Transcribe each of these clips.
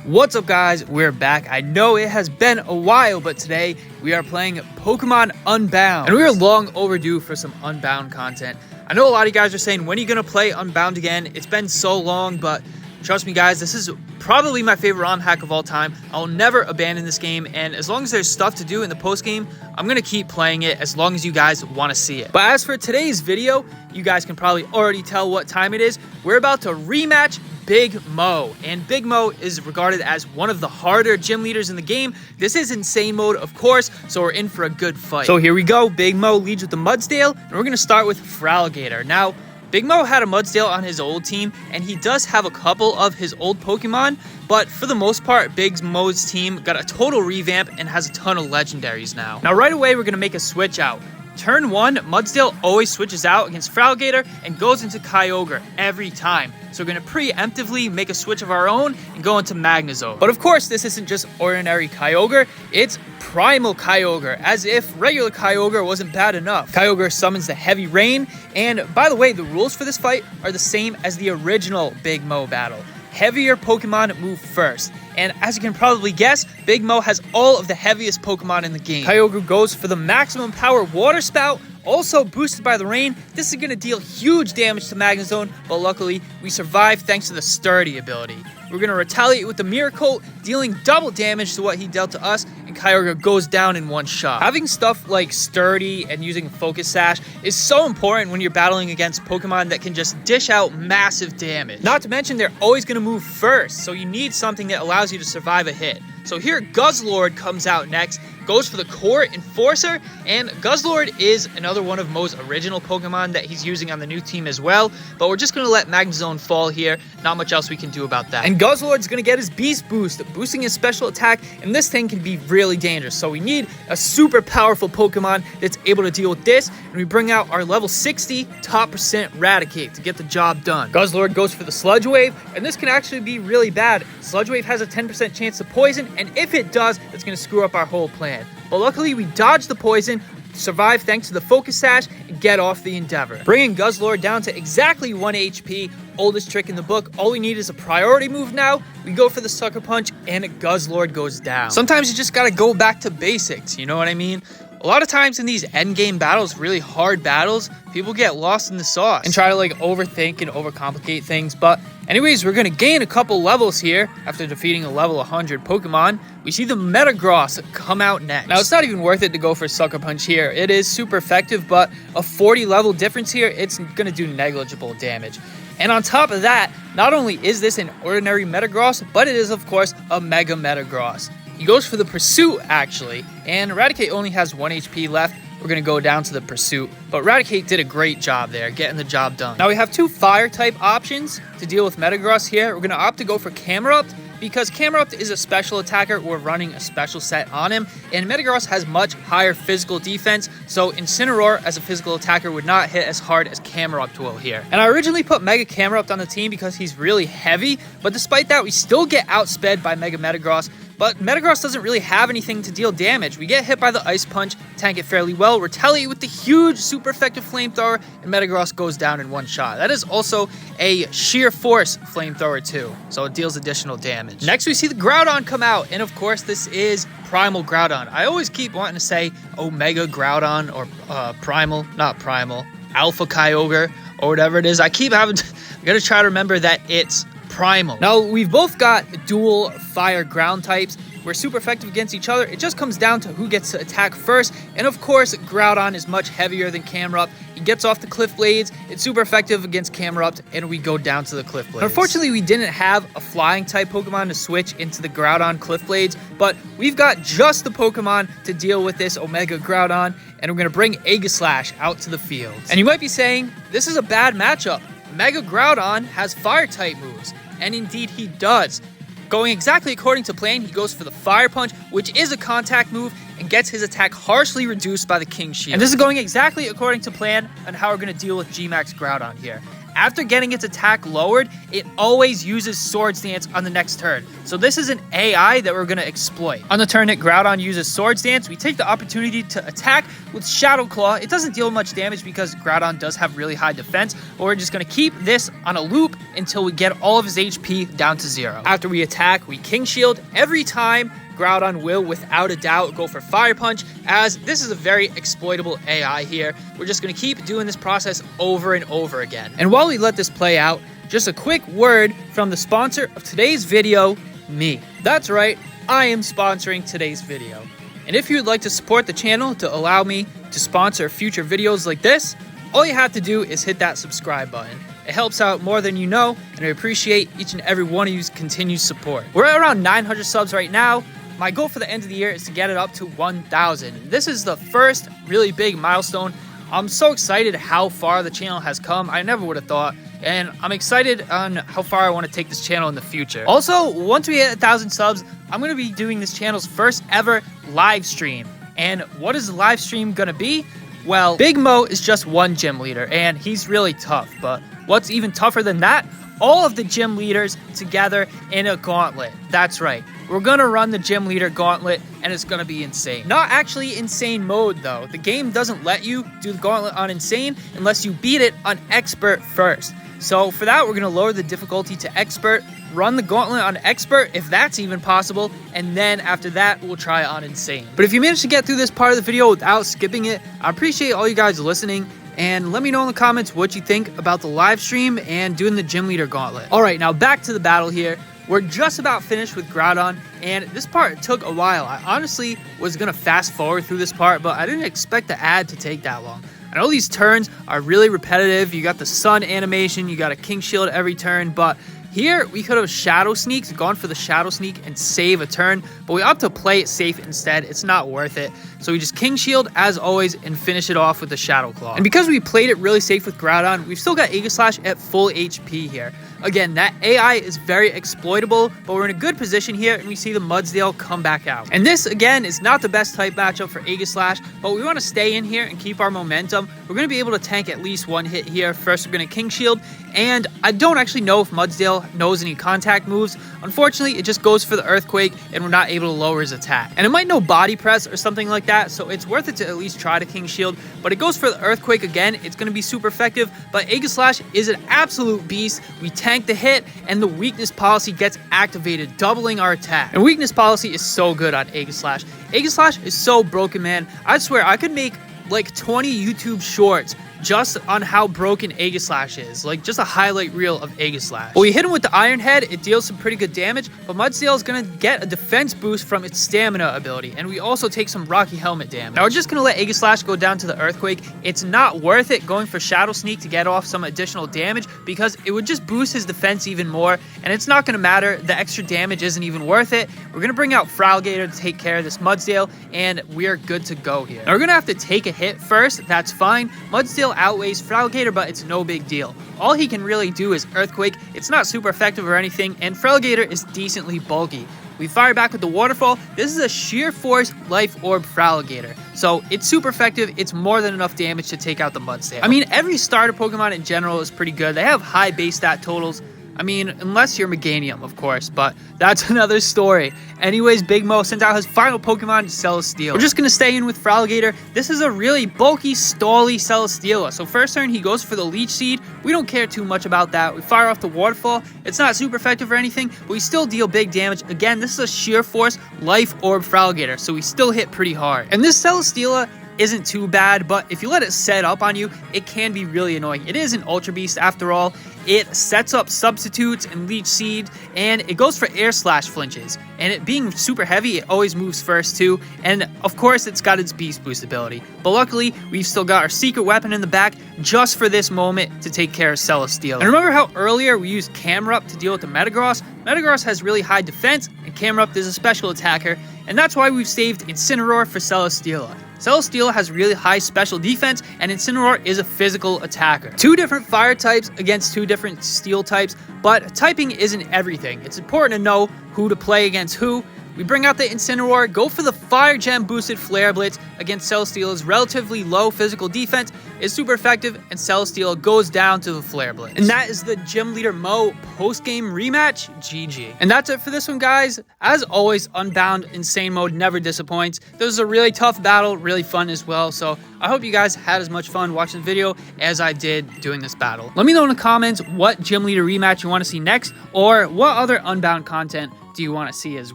What's up, guys? We're back. I know it has been a while, but today we are playing Pokemon Unbound. And we are long overdue for some Unbound content. I know a lot of you guys are saying, when are you going to play Unbound again? It's been so long, but trust me, guys, this is probably my favorite ROM hack of all time. I'll never abandon this game, and as long as there's stuff to do in the post game, I'm going to keep playing it as long as you guys want to see it. But as for today's video, you guys can probably already tell what time it is. We're about to rematch Big Mo, and Big Mo is regarded as one of the harder gym leaders in the game. This is insane mode, of course, so we're in for a good fight. So here we go. Big Mo leads with the Mudsdale, and we're going to start with Fraligator. Now, Big Mo had a Mudsdale on his old team, and he does have a couple of his old Pokemon, but for the most part, Big Mo's team got a total revamp and has a ton of legendaries now. Now, right away, we're going to make a switch out. Turn 1, Mudsdale always switches out against Fraligator and goes into Kyogre every time. So we're going to preemptively make a switch of our own and go into Magnezone. But of course, this isn't just ordinary Kyogre, it's Primal Kyogre, as if regular Kyogre wasn't bad enough. Kyogre summons the Heavy Rain, and by the way, the rules for this fight are the same as the original Big Mo battle. Heavier Pokemon move first. And as you can probably guess, Big Mo has all of the heaviest Pokemon in the game. Kyogre goes for the maximum power Water Spout, also boosted by the rain. This is going to deal huge damage to Magnezone, but luckily we survive thanks to the Sturdy ability. We're going to retaliate with the Mirror Coat, dealing double damage to what he dealt to us, and Kyogre goes down in one shot. Having stuff like Sturdy and using Focus Sash is so important when you're battling against Pokemon that can just dish out massive damage. Not to mention, they're always going to move first, so you need something that allows you to survive a hit. So here, Guzzlord comes out next, goes for the Core Enforcer, and Guzzlord is another one of Mo's original Pokemon that he's using on the new team as well, but we're just going to let Magnezone fall here. Not much else we can do about that. And Guzzlord's going to get his Beast Boost, boosting his special attack, and this thing can be really dangerous. So we need a super powerful Pokemon that's able to deal with this, and we bring out our level 60 top percent Raticate to get the job done. Guzzlord goes for the Sludge Wave, and this can actually be really bad. Sludge Wave has a 10% chance to poison, and if it does, it's going to screw up our whole plan. But luckily, we dodged the poison, survive thanks to the Focus Sash, and get off the Endeavor. Bringing Guzzlord down to exactly 1 HP, oldest trick in the book. All we need is a priority move now. We go for the Sucker Punch, and Guzzlord goes down. Sometimes you just gotta go back to basics, you know what I mean? A lot of times in these endgame battles, really hard battles, people get lost in the sauce and try to overthink and overcomplicate things. But anyways, we're going to gain a couple levels here after defeating a level 100 Pokemon. We see the Metagross come out next. Now, it's not even worth it to go for Sucker Punch here. It is super effective, but a 40 level difference here, it's going to do negligible damage. And on top of that, not only is this an ordinary Metagross, but it is, of course, a Mega Metagross. He goes for the Pursuit, actually, and Raticate only has 1 HP left. We're going to go down to the Pursuit, but Raticate did a great job there, getting the job done. Now we have 2 Fire-type options to deal with Metagross here. We're going to opt to go for Camerupt, because Camerupt is a special attacker. We're running a special set on him, and Metagross has much higher physical defense, so Incineroar as a physical attacker would not hit as hard as Camerupt will here. And I originally put Mega Camerupt on the team because he's really heavy, but despite that, we still get outsped by Mega Metagross. But Metagross doesn't really have anything to deal damage. We get hit by the Ice Punch, tank it fairly well, retaliate with the huge, super effective Flamethrower, and Metagross goes down in one shot. That is also a Sheer Force Flamethrower too, so it deals additional damage. Next, we see the Groudon come out, and of course, this is Primal Groudon. I always keep wanting to say Omega Groudon, or not Primal, Alpha Kyogre, or whatever it is. I gotta try to remember that it's Primal. Now, we've both got dual fire ground types. We're super effective against each other. It just comes down to who gets to attack first. And of course, Groudon is much heavier than Camerupt. He gets off the Cliff Blades. It's super effective against Camerupt, and we go down to the Cliff Blades. Unfortunately, we didn't have a flying type Pokemon to switch into the Groudon Cliff Blades, but we've got just the Pokemon to deal with this Omega Groudon, and we're going to bring Aegislash out to the fields. And you might be saying, this is a bad matchup. Mega Groudon has fire type moves, and indeed he does. Going exactly according to plan, he goes for the Fire Punch, which is a contact move, and gets his attack harshly reduced by the King Shield. And this is going exactly according to plan on how we're going to deal with G-Max Groudon here. after getting its attack lowered, it always uses Sword Stance on the next turn. So this is an AI that we're going to exploit. On the turn that Groudon uses Sword Stance, we take the opportunity to attack with Shadow Claw. It doesn't deal much damage because Groudon does have really high defense, but we're just going to keep this on a loop until we get all of his HP down to 0. After we attack, we King Shield. Every time Groudon will, without a doubt, go for Fire Punch, as this is a very exploitable AI here. We're just going to keep doing this process over and over again. And while we let this play out, just a quick word from the sponsor of today's video, me. That's right, I am sponsoring today's video. And if you'd like to support the channel to allow me to sponsor future videos like this, all you have to do is hit that subscribe button. It helps out more than you know, and I appreciate each and every one of you's continued support. We're at around 900 subs right now. My goal for the end of the year is to get it up to 1,000. This is the first really big milestone. I'm so excited how far the channel has come. I never would have thought. And I'm excited on how far I want to take this channel in the future. Also, once we hit 1,000 subs, I'm going to be doing this channel's first ever live stream. And what is the live stream going to be? Well, Big Mo is just one gym leader, and he's really tough. But what's even tougher than that? All of the gym leaders together in a gauntlet. That's right. We're going to run the gym leader gauntlet, and it's going to be insane. Not actually insane mode, though. The game doesn't let you do the gauntlet on insane unless you beat it on expert first. So for that, we're going to lower the difficulty to expert, run the gauntlet on expert, if that's even possible, and then after that, we'll try it on insane. But if you managed to get through this part of the video without skipping it, I appreciate all you guys listening. And let me know in the comments what you think about the live stream and doing the gym leader gauntlet. All right, now back to the battle here. We're just about finished with Groudon, and this part took a while. I honestly was going to fast forward through this part, but I didn't expect the ad to take that long. I know these turns are really repetitive. You got the sun animation, you got a King Shield every turn, but here we could have Shadow Sneaked, gone for the Shadow Sneak and save a turn, but we opt to play it safe instead. It's not worth it. So we just King Shield as always and finish it off with the Shadow Claw. And because we played it really safe with Groudon, we've still got Aegislash at full HP here. Again, that AI is very exploitable, but we're in a good position here, and we see the Mudsdale come back out. And this, again, is not the best type matchup for Aegislash, but we want to stay in here and keep our momentum. We're going to be able to tank at least one hit here. First, we're going to King Shield, and I don't actually know if Mudsdale knows any contact moves. Unfortunately, it just goes for the Earthquake, and we're not able to lower his attack. And it might know Body Press or something like that, so it's worth it to at least try to King Shield, but it goes for the Earthquake again. It's going to be super effective, but Aegislash is an absolute beast. We tank the hit, and the weakness policy gets activated, doubling our attack. And weakness policy is so good on Aegislash. Aegislash is so broken, man. I swear, I could make like 20 YouTube shorts just on how broken Aegislash is. Like, just a highlight reel of Aegislash. Well, we hit him with the Iron Head. It deals some pretty good damage, but Mudsdale is going to get a defense boost from its stamina ability, and we also take some Rocky Helmet damage. Now, we're just going to let Aegislash go down to the Earthquake. It's not worth it going for Shadow Sneak to get off some additional damage because it would just boost his defense even more, and it's not going to matter. The extra damage isn't even worth it. We're going to bring out Fralgator to take care of this Mudsdale, and we're good to go here. Now, we're going to have to take a hit first. That's fine. Mudsdale outweighs Fralgator, but it's no big deal. All he can really do is Earthquake. It's not super effective or anything, and Fralgator is decently bulky. We fire back with the Waterfall. This is a Sheer Force Life Orb Fralgator, so it's super effective. It's more than enough damage to take out the Mudsdale. I mean, every starter Pokemon in general is pretty good. They have high base stat totals. I mean, unless you're Meganium, of course, but that's another story. Anyways, Big Mo sends out his final Pokemon, Celesteela. We're just going to stay in with Fralgator. This is a really bulky, stally Celesteela. So first turn, he goes for the Leech Seed. We don't care too much about that. We fire off the Waterfall. It's not super effective or anything, but we still deal big damage. Again, this is a Sheer Force Life Orb Fralgator, so we still hit pretty hard. And this Celesteela isn't too bad, but if you let it set up on you, it can be really annoying. It is an Ultra Beast after all. It sets up Substitutes and Leech Seed, and it goes for Air Slash flinches. And it being super heavy, it always moves first too. And of course, it's got its Beast Boost ability. But luckily, we've still got our secret weapon in the back just for this moment to take care of Celesteela. And remember how earlier we used Camerupt to deal with the Metagross? Metagross has really high defense, and Camerupt is a special attacker, and that's why we've saved Incineroar for Celesteela. Celesteela has really high special defense, and Incineroar is a physical attacker. Two different fire types against two different steel types, but typing isn't everything. It's important to know who to play against who. We bring out the Incineroar, go for the Fire Gem boosted Flare Blitz against Celesteel's relatively low physical defense, is super effective, and Celesteal goes down to the Flare Blitz. And that is the Gym Leader Mo post-game rematch, GG. And that's it for this one, guys. As always, Unbound Insane Mode never disappoints. This was a really tough battle, really fun as well, so I hope you guys had as much fun watching the video as I did doing this battle. Let me know in the comments what Gym Leader rematch you want to see next, or what other Unbound content do you want to see as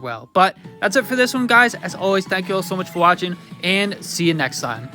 well. But that's it for this one, guys. As always, thank you all so much for watching, and see you next time.